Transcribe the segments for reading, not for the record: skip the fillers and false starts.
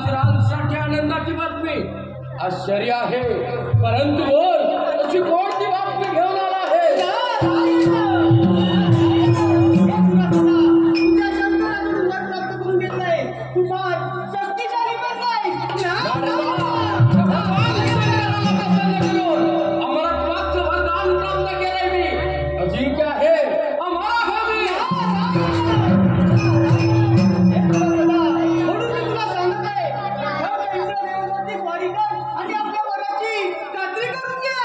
आज राजसाठी आनंदाची बातमी आश्चर्य आहे, परंतु बोल अशी कोणती बातमी घेऊन आला आहे? तुझ्या शंकराकडून वर प्राप्त करून घेतलंय. तू फार शक्तिशाली बनलाय. अमरत्वाचं वरदान प्राप्त केलंय मी. अजिंक्य आहे आम्हाला हवी. म्हणून मी तुला सांगत आहे, प्रथम इंद्रदेवाची स्वारी कर आणि आपल्या वराची खात्री करून घे.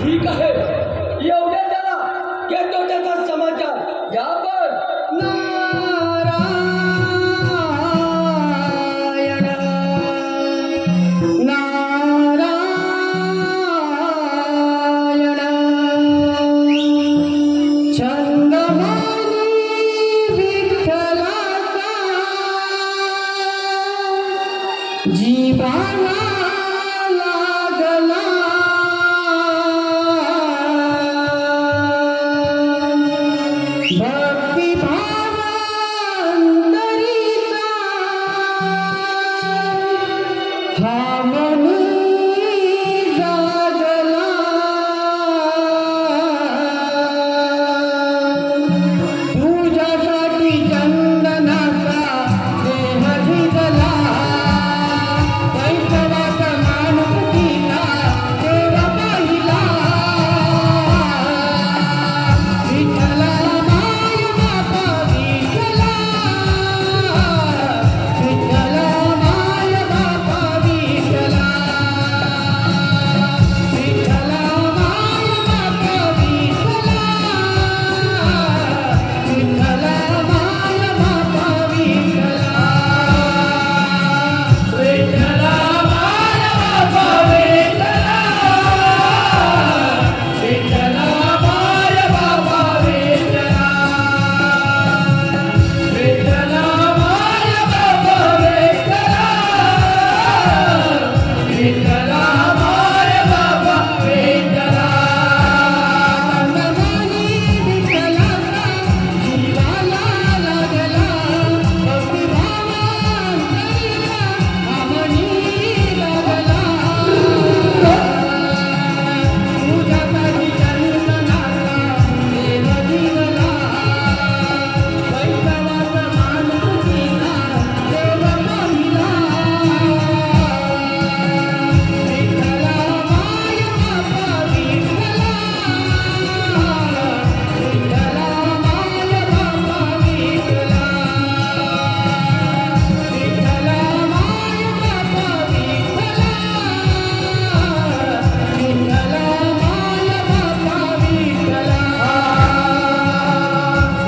ठीक आहे, एवढ्या त्याला घेतो त्याचा समाचार. या पण नारायण नारायण छंदमानी विठ्ठलाचा जीवाला लागला भक्तिभावांतरीचा हा मनी जागला तुझ्यासाठी चंदनाचा देह भिजला वैष्णवाचा माणुसकीचा देव पाहिला विठ्ठला माय बापा विठ्ठला विठ्ठला माय बापा विठ्ठला विठ्ठला माय बापा विठ्ठला विठ्ठला माय बापा विठ्ठला विठ्ठला माय बापा विठ्ठला विठ्ठला माय बापा विठ्ठला विठ्ठला माय बापा विठ्ठला विठ्ठला माय बापा विठ्ठला चंदमानी विठ्ठलाचा जीवाला लागला भक्तिभावांतरीचा हा मनी जागला तुझ्यासाठी चंदनाचा देव भिजला वैष्णवाचा माणुसकीचा देव पाहिला विठ्ठला माय बापा विठ्ठला विठ्ठला माय बापा विठ्ठला विठ्ठला माय बापा विठ्ठला विठ्ठला माय बापा विठ्ठला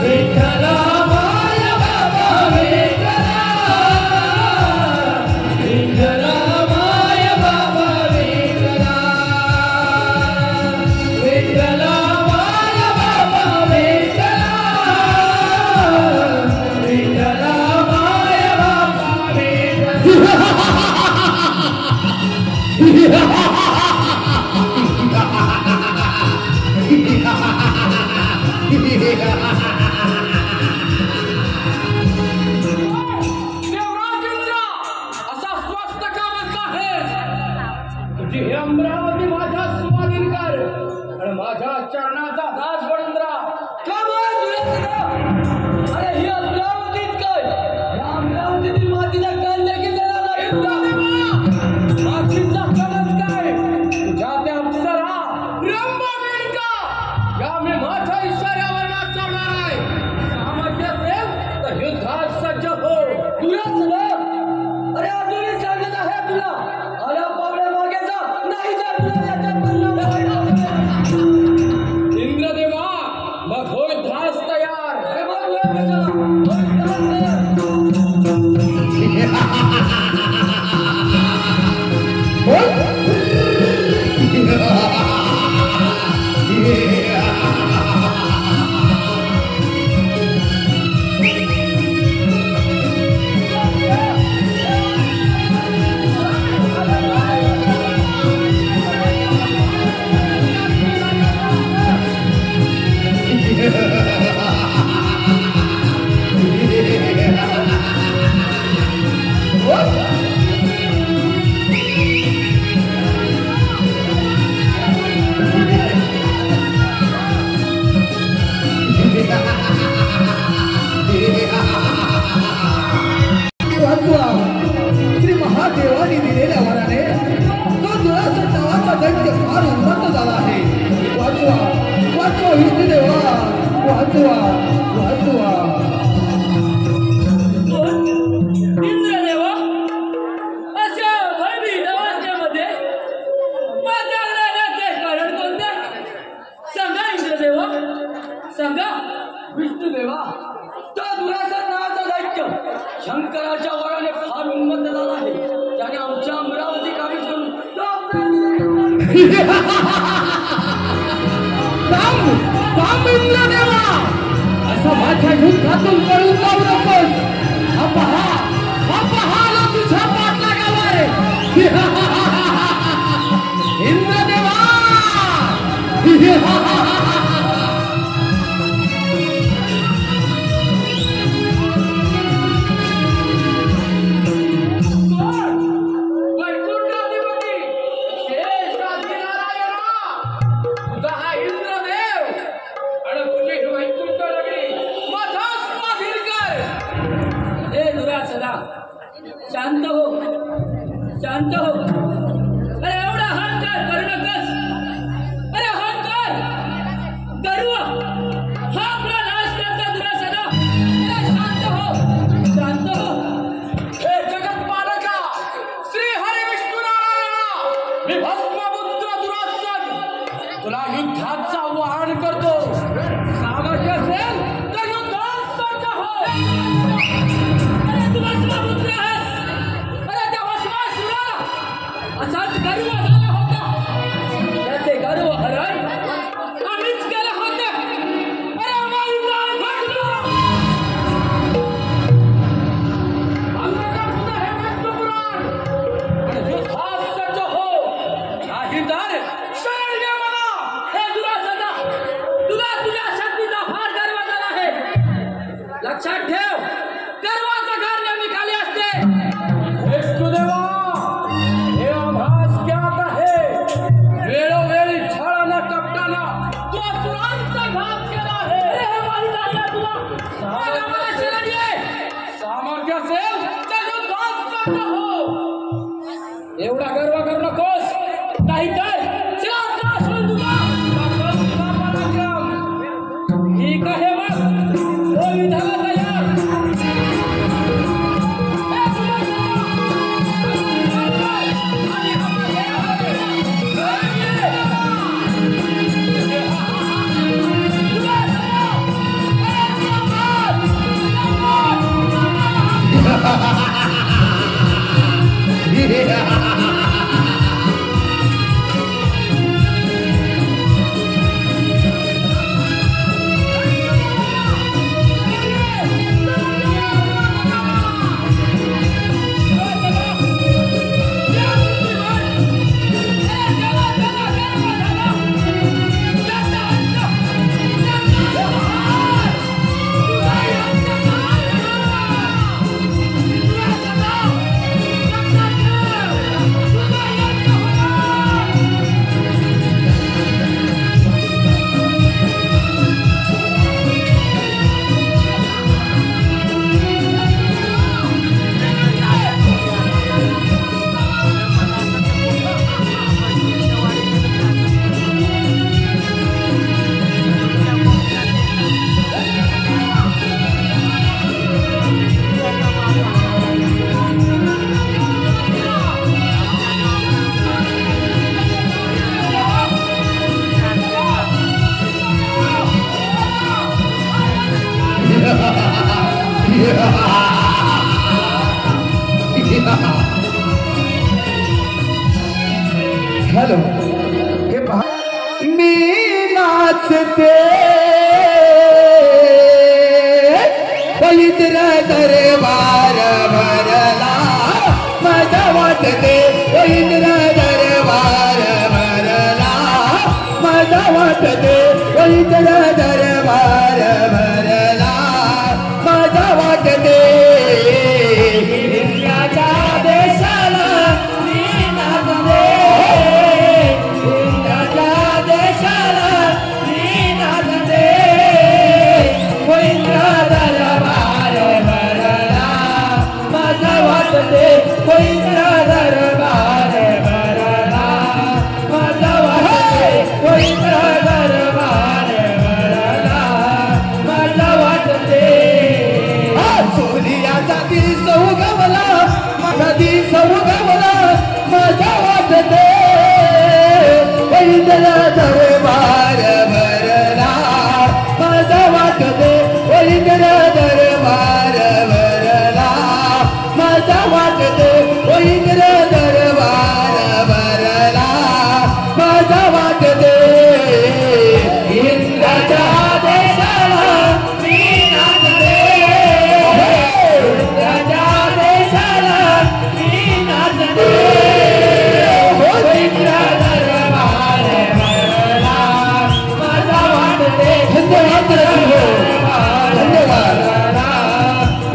विठ्ठला माय बापा विठ्ठला विठ्ठला माय बापा विठ्ठला विठ्ठला माय बापा विठ्ठला विठ्ठला माय बापा देवराजेंद्र, असा स्वस्त का बसला आहेस? तुझी हे अमरावती माझ्या स्वाधीन कर आणि माझ्या चरणाचा दास बनून राहा. का बरं तुला सगळं? अरे ही अमरावतीच काय, या अमरावतीतील मातीचा कण देखील त्याला नाही. मातीचा कणच काय, तुझ्या त्या अप्सरा रंभा मेनका या मी माझ्या इशाऱ्यावर नाचवणार आहे. सामर्थ्य असेल तर युद्धात सज्ज हो. तुला सगळं अरे अजूनही सांगत आहे तुला, आल्या पावड्या मागे जा, नाही तर तुला याच्यात परिणाम व्हायला. इंद्रदेवा, मग होय ध्यास तयार. अरे मग वेळ कशाला? होय ध्यास तयार. थांब थांब इंद्रदेवा, असं माझ्या युद्धातून पळून जाऊ नकोस. हा पहा आला तुझ्या पाठलागावर. इंद्रदेवा. वैकुंठाधिपती शेषाद्री नारायणा, तुझा हा इंद्रदेव आणि तुझी ही वैकुंठ नगरी माझा स्वाधीन कर. हे दुरासदा, शांत हो, शांत हो. अरे एवढा अहंकार करू नकोस. अरे अहंकार, गर्व हा आपला नाश करता दुरासदा. अरे शांत हो, शांत हो. हे जगत्पालका श्री हरी विष्णू नारायणा, मी भस्मपुत्र दुरासन तुला युद्धाचं आवाहन करतो. सामर्थ्य असेल तर युद्धात सज्ज हो. अरे तू भस्मपुत्र आहेस. अरे त्या भस्मासुराला असाच गर्व झाला होता. त्याचे गर्व हरण आम्हीच केलं होतं. अरे मैदान भरलं. अंगाचा तुझं हे विष्णुपुराण आणि युद्धात सज्ज हो. नाही तर शरण घे मला. हे दुरासदा, तुला तुझ्या शक्तीचा फार गर्व झाला आहे. लक्षात ठेव, गर्वाचं कार्य निघाले असते. विष्णुदेवा, हे आभास ज्ञात आहे. वेळोवेळी छळानं कपटानं तू असुरांचा घात केला अरे आहे. हे माहित आहे ना तुला. मला मला शरण ये. सामर्थ्य असेल तर युद्धात सज्ज हो. एवढा गर्व करू नकोस, नाहीतर चला त्रास होईल तुला. दाखव तुझा पराक्रम. ठीक आहे मग, होईल झाला तयार. हे दुरासदा, आणि हा मागे आहे. दुरासदा, हे सावध, हॅलो, हे पहा, मी नाचते पवित्र दरबार भरला. माझा वाटते पवित्र दरबार भरला. माझा वाटते पवित्र दरबार भरला. माझा वाटते इंद्राच्या देशाला मी नाचते. इंद्राच्या देशाला मी नाचते. इंद्र दरबार भरला. माझा वाटते इंद्र दरबार भरला. माझा वाटते इंद्र दरबार भरला. माझा वाटते सूर्याचा दिस उगवला. माझा दिस उगवला. माझा वाटते इंद्र दरबार भरला. माझा वाटते इंद्र दरबार भरला. माझा वाटते नाच दे इंद्राच्या देशाला मी नाच दे इंद्राच्या देशाला मी नाच दे हो इंद्रा दरबार भरला माझा वाट दे धन्यवाद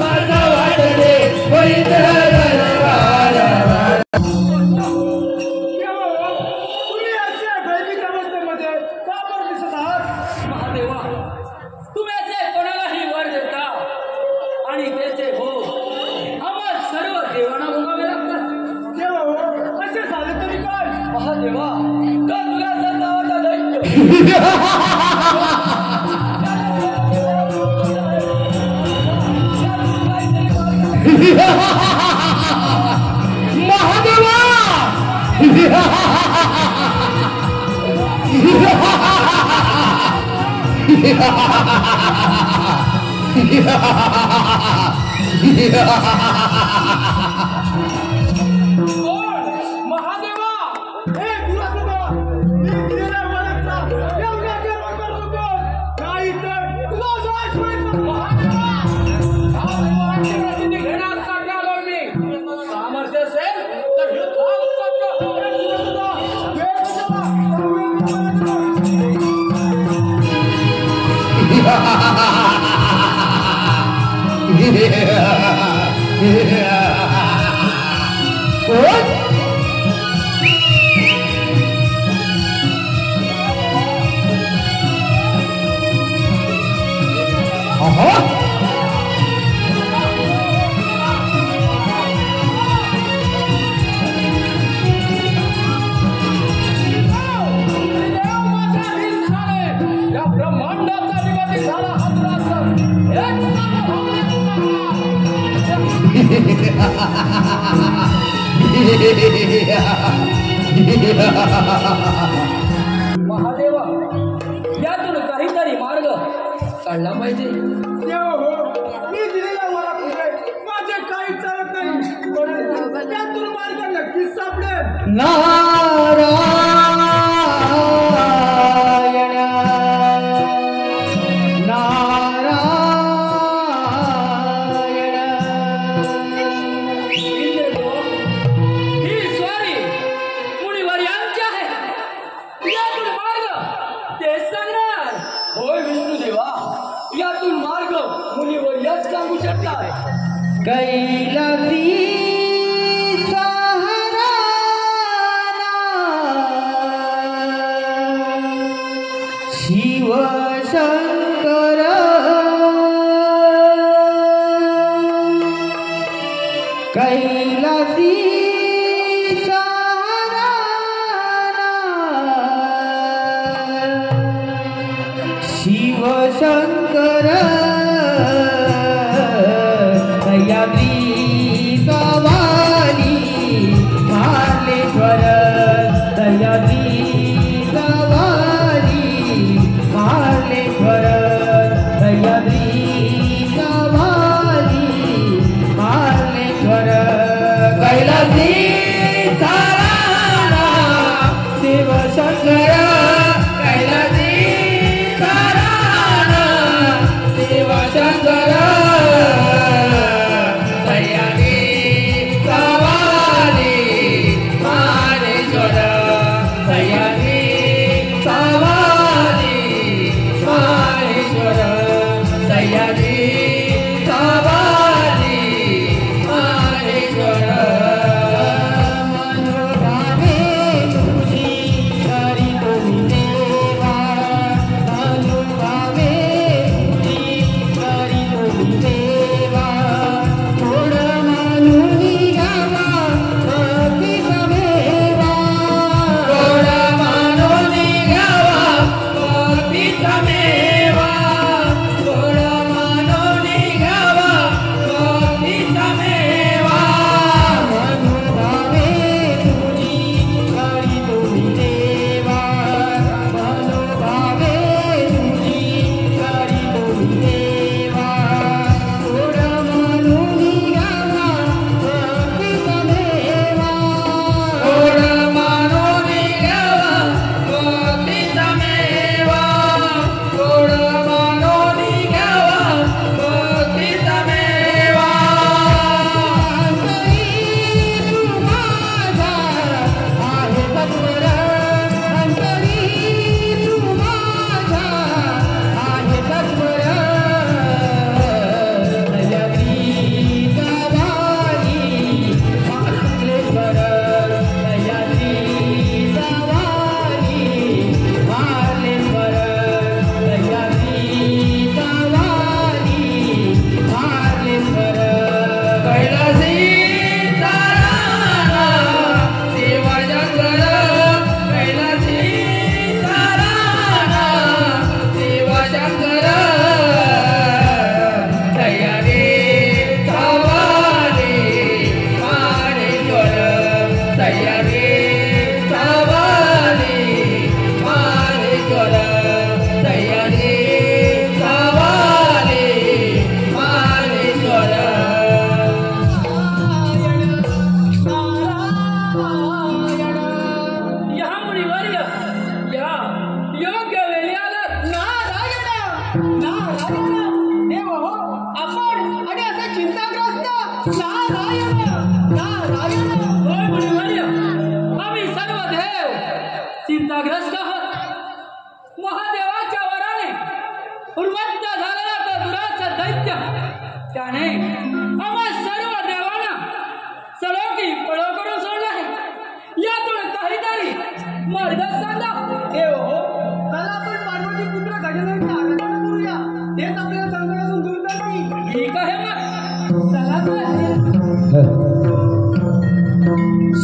माझा वाट दे हो इंद्रा महादेवा महादेवा यातून काहीतरी मार्ग काढला पाहिजे. मी दिलेला मला पुढे माझे काही चालत नाही त्यातून मार्ग नक्कीच सापडेल. नारायण कैलासी सहारा शिव शंकर कैलासी सहारा शिव शंकर सवाली मालेश्वर दयादी सवाली मालेश्वर दयादी सवाली मालेश्वर कैलासी साराना शिव शंकर कैलासी साराना शिव शंकर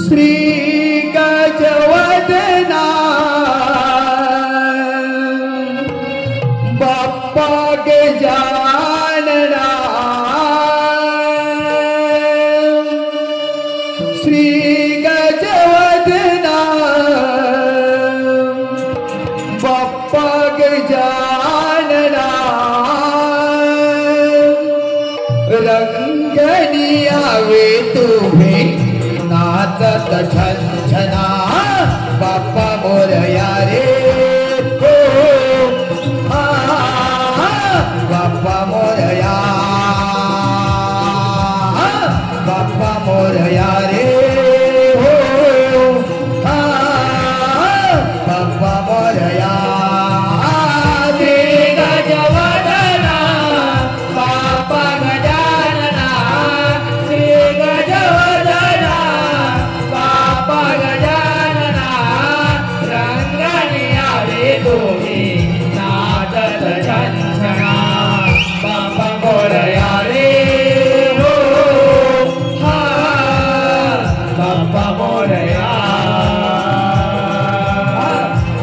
श्री गजवदना बाप्पा गजानना श्री गजवदना बाप्पा गजानना रंगनी आवे तुम्ही नाचत छंछना बाप्पा मोरया रे हो बाप्पा मोरया बाप्पा मोरया रे हो बाप्पा मोरया श्री गजवदना बाप्पा गजानना श्री गजवदना बाप्पा गजानना रंगनी आवे तुम्ही नाचत छंछना बाप्पा मोरया रे हो बाप्पा मोरया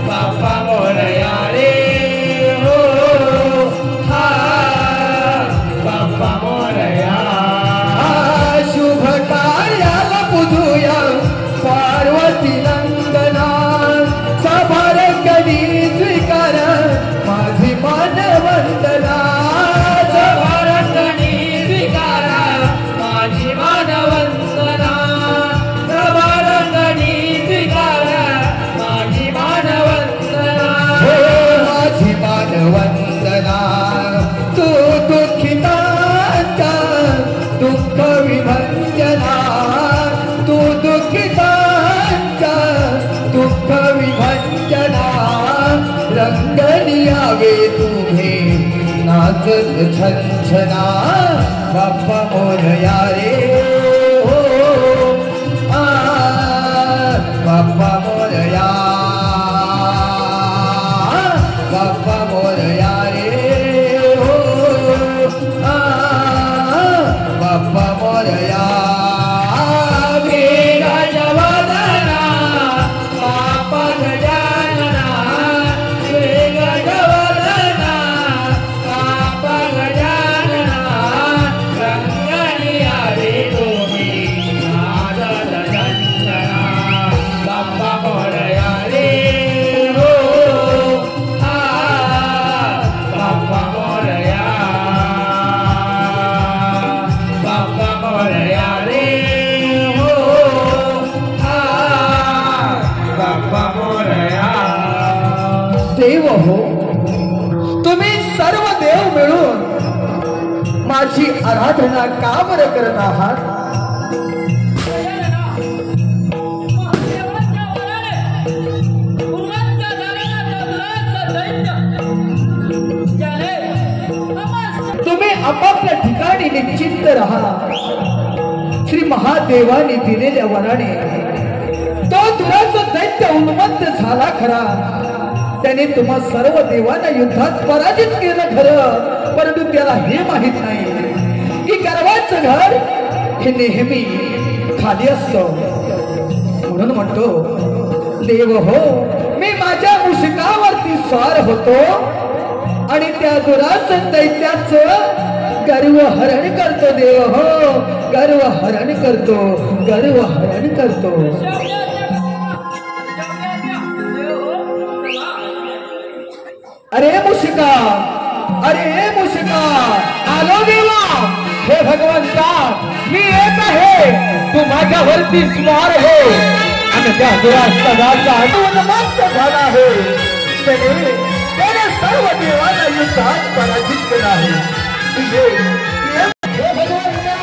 बाप्पा मोरया रे हो बाप्पा मोरया शुभ कार्याला पुजूया पार्वती नंदना सभार कधी स्वीकार माझी मानवंदना सभार कधी स्वीकार माझी मानवंदना सभार कधी स्वीकार माझी मानवंदना माझी मानवंदना तू दुःखितांचा दुःख विभंजना तू दुःखितांचा दुःख विभंजना रंगनी आवे तुम्ही नाचत छंछना बाप्पा मोरया रे हो बाप्पा मोरया बाप्पा मोरया रे हो बाप्पा मोरया श्री गजवदना बाप्पा गजानना श्री गजवदना बाप्पा गजानना रंगनी आवे तुम्ही नाचत छंछना बाप्पा मोरया रे हो बाप्पा मोरया बाप्पा मोरया रे हो बाप्पा मोरया देव हो तुम्ही सर्व देव मिळून माझी आराधना का बरं करत आहात तुम्ही आपापल्या ठिकाणी निश्चिंत राहा श्री महादेवाने दिलेल्या वराने तो दुराचा दैत्य उन्मत्त झाला खरा त्याने तुम्हा सर्व देवांना युद्धात पराजित केलं खरं परंतु त्याला हे माहित नाही की गर्वाचं घर हे नेहमी खाली असतं म्हणून म्हणतो देव हो मी माझ्या मुशिकावरती स्वार होतो आणि त्या दुराचं दैत्याचं गर्व हरण करतो देव हो गर्व हरण करतो गर्व हरण करतो अरे मुशिका आलो देवा हे भगवंता मी येत आहे तू माझ्यावरती स्वार हो आणि त्या दुराचा उन्मत्त झाला आहे त्याने सर्व देवांना युद्धात पराजित केला आहे हे भगवंता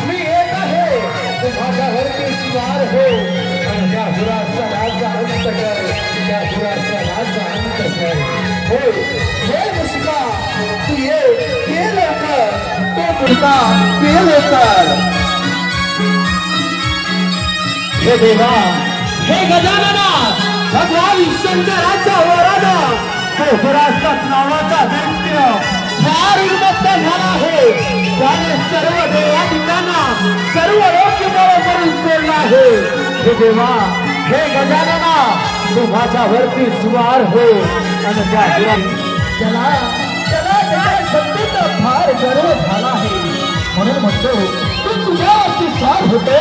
मी येत आहे तू माझ्यावरती स्वार हो आणि त्या दुराचा अंत कर त्या दुराचा अंत कर हे मुशिका तू ये लवकर तो मुलगा ये लवकर हे देवा हे गजानना भगवान शंकराच्या वरानं तो दुराचा नावाचा दैत्य फार उन्मत्त झाला आहे. त्याने सर्व देवादिकांना सर्व योग्य करून सोडला आहे. हे देवा, हे गजानना, तू माझ्यावरती स्वार हो. आणि त्याला त्याच्या शक्तीचा फार गर्व झाला आहे. म्हणून म्हणतो तू तुझ्यावरती स्वार होतो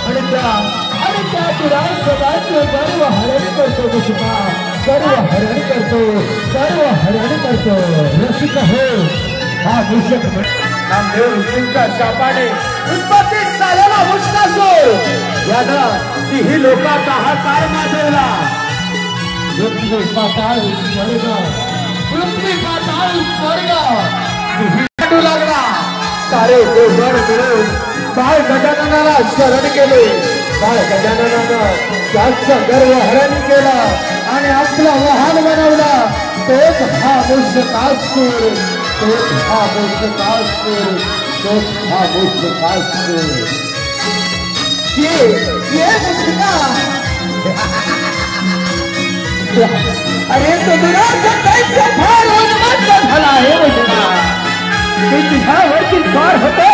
आणि त्या दुरासदाचं गर्व हरण करतो. मुसुका सर्व हरण करतो, सर्व हरण करतो. रसिक हो, हा मूषक नामदेव ऋषींच्या शापाने उत्पत्ती झालेला मुष्कासूर याला तीही लोकांचा हाकार माजवला. पृथ्वी पाताळ स्वर्ग, पृथ्वी पाताळ स्वर्ग वाटू लागला. सारे देवगण मिळून बाळ गजाननाला शरण गेले. बाळ गजाननानं त्याचं गर्व हरण केला आणि आपला वाहन बनवला. तोच हा मूषकासूर, तोच हा मूषकासूर, तोच हा मूषकासूर. ये मूषका, अरे तो दुराचा दैत्य फार उन्मत्त झाला आहे. मूषका, मी तुझ्यावरती स्वार होतो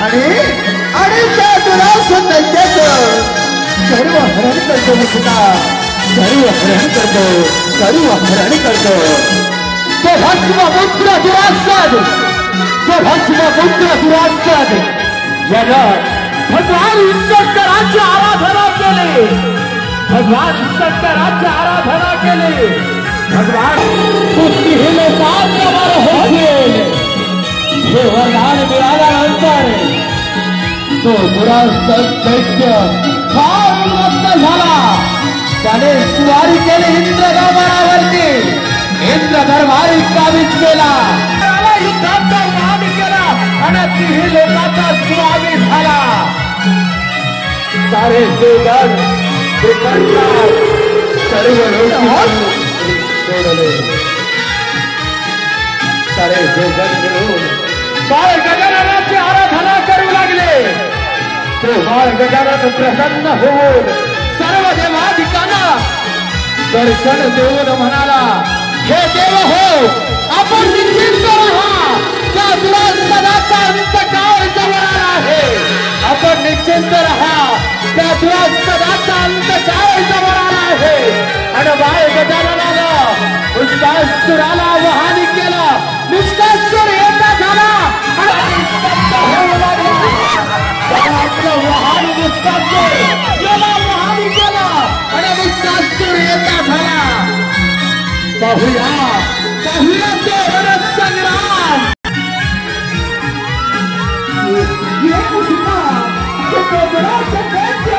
आणि त्या दुराचा दैत्याचं सर्व हरण करतो. मूषका, सर्व हरण करतो, सर्व हरण करतो. तो भस्मपुत्र दुरासद, तो भस्मपुत्र दुरासद याला भगवान शंकराची आराधना केली. भगवान शंकराची आराधना केली. भगवान कुठलीही लोकांवर होईल हे वरदान मिळाल्यानंतर तो दुरासद दैत्य फार उन्मत्त झाला. त्याने स्वारी केली इंद्र दरबारावरती. इंद्र दरबारी काबीज केला, युद्धाचा मान केला आणि तीही लोकांचा स्वामी झाला. सारे देवगण सर्व लोक सोडले. सारे देवगण मिळून बाळ गजाननाची आराधना करू लागले. तो बाळ गजानन प्रसन्न होऊन सर्व देवाधिकांना दर्शन देऊन म्हणाला, हे देव हो, आपण निश्चिंत राहा. त्या दुरासदाचा अंतकाळ जवळ आला आहे. आपण निश्चिंत राहा, त्या दुरासदाचा अंतकाळ जवळ आला आहे. आणि बाळ गजाननानं मुष्कासुराला वहानी केला. मुष्कासूर येता झाला आणि आपलं वाहन मुष्कासूर याला वहानी केला आणि मुष्कासूर येता झाला. पाहूया पाहूया तो रणसंग्राम. ये मुष्का तो दुरासद दैत्य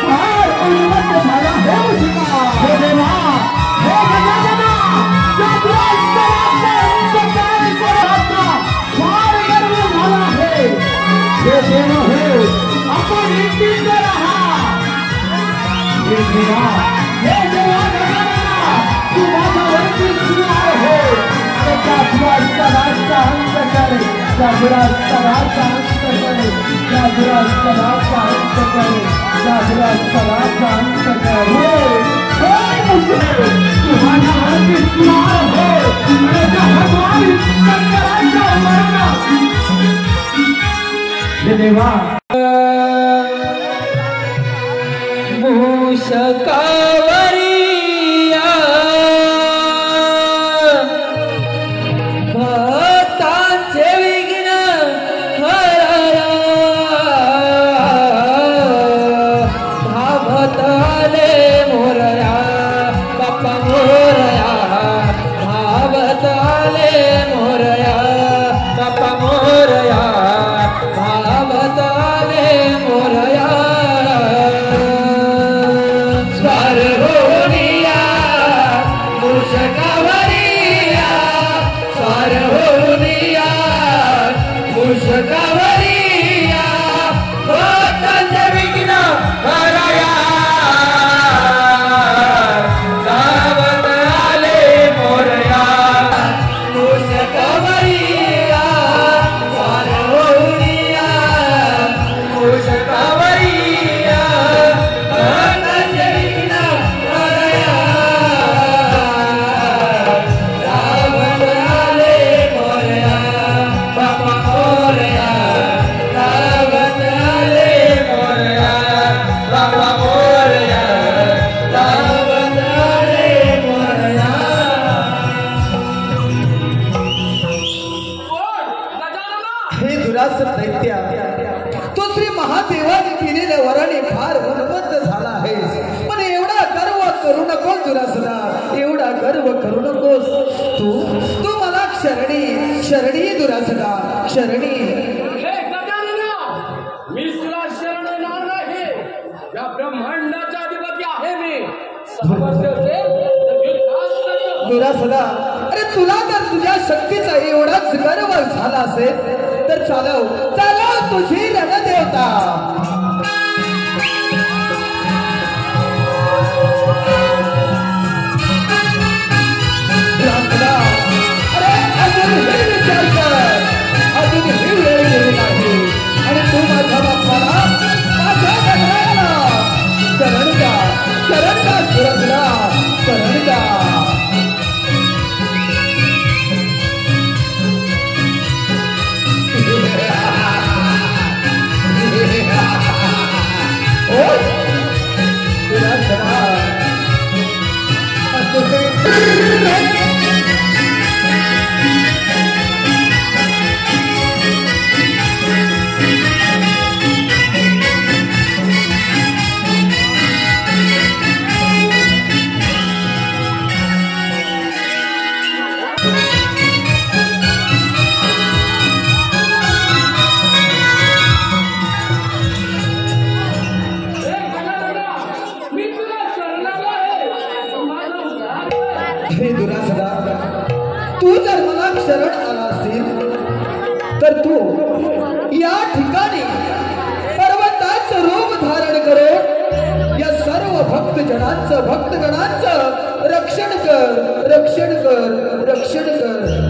फार उन्मत्त झाला. हे मुष्का, हे देवा, हे गजानना, त्या दुरासदाचा अंतकाळ जवळ आला. फार गर्व झाला आहे. हे देव हो, आपण निश्चिंत राहा. हे देवा, हे देवा गजानना, तू माझ्यावरती स्वार हो. आणि त्या दुरासदाचा अंत कर, त्या दुरासदाचा अंत कर, त्या दुरासदाचा अंत कर, त्या दुरासदाचा अंत कर. तू माझ्यावरती स्वार हो. आणि त्या भगवान शंकराच्या वरनं हे देवा मूषकावरिया भक्तांचे विघ्न हरया. धावत आले मोरया बाप्पा मोरया. धावत आले मोरया बाप्पा मोरया. धावत आले मोरया. स्वार होनिया मूषकावरिया. स्वार होनिया मूषकावरिया. भक्तांचे विघ्न हरया. धावत आले मोरया मूषकावरिया. स्वार होनिया मूषकावरिया. भक्तांचे विघ्न हरया. धावत आले मोरया. करू नकोस. तू मला शरणी दुरासदा शरणी. हे गजानना, मी तुला शरण येणार नाही. या ब्रह्मांडाचा अधिपती आहे मी. सामर्थ्य असेल तर युद्धात सज्ज. दुरासदा, अरे तुला तर तुझ्या शक्तीचा एवढाच गर्व झाला असेल तर चालव तुझी रणदेवता. अरे अजून हे विचार कर, अजून ही वेळ गेली नाही आणि तू माझ्या बाप्पाला माझ्या गणरायाला शरण जा दुरासदा, शरण जा. तू जर मला शरण आला असेल तर तू या ठिकाणी पर्वताचं रूप धारण करून या सर्व भक्तगणांचं रक्षण कर.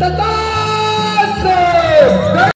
तथा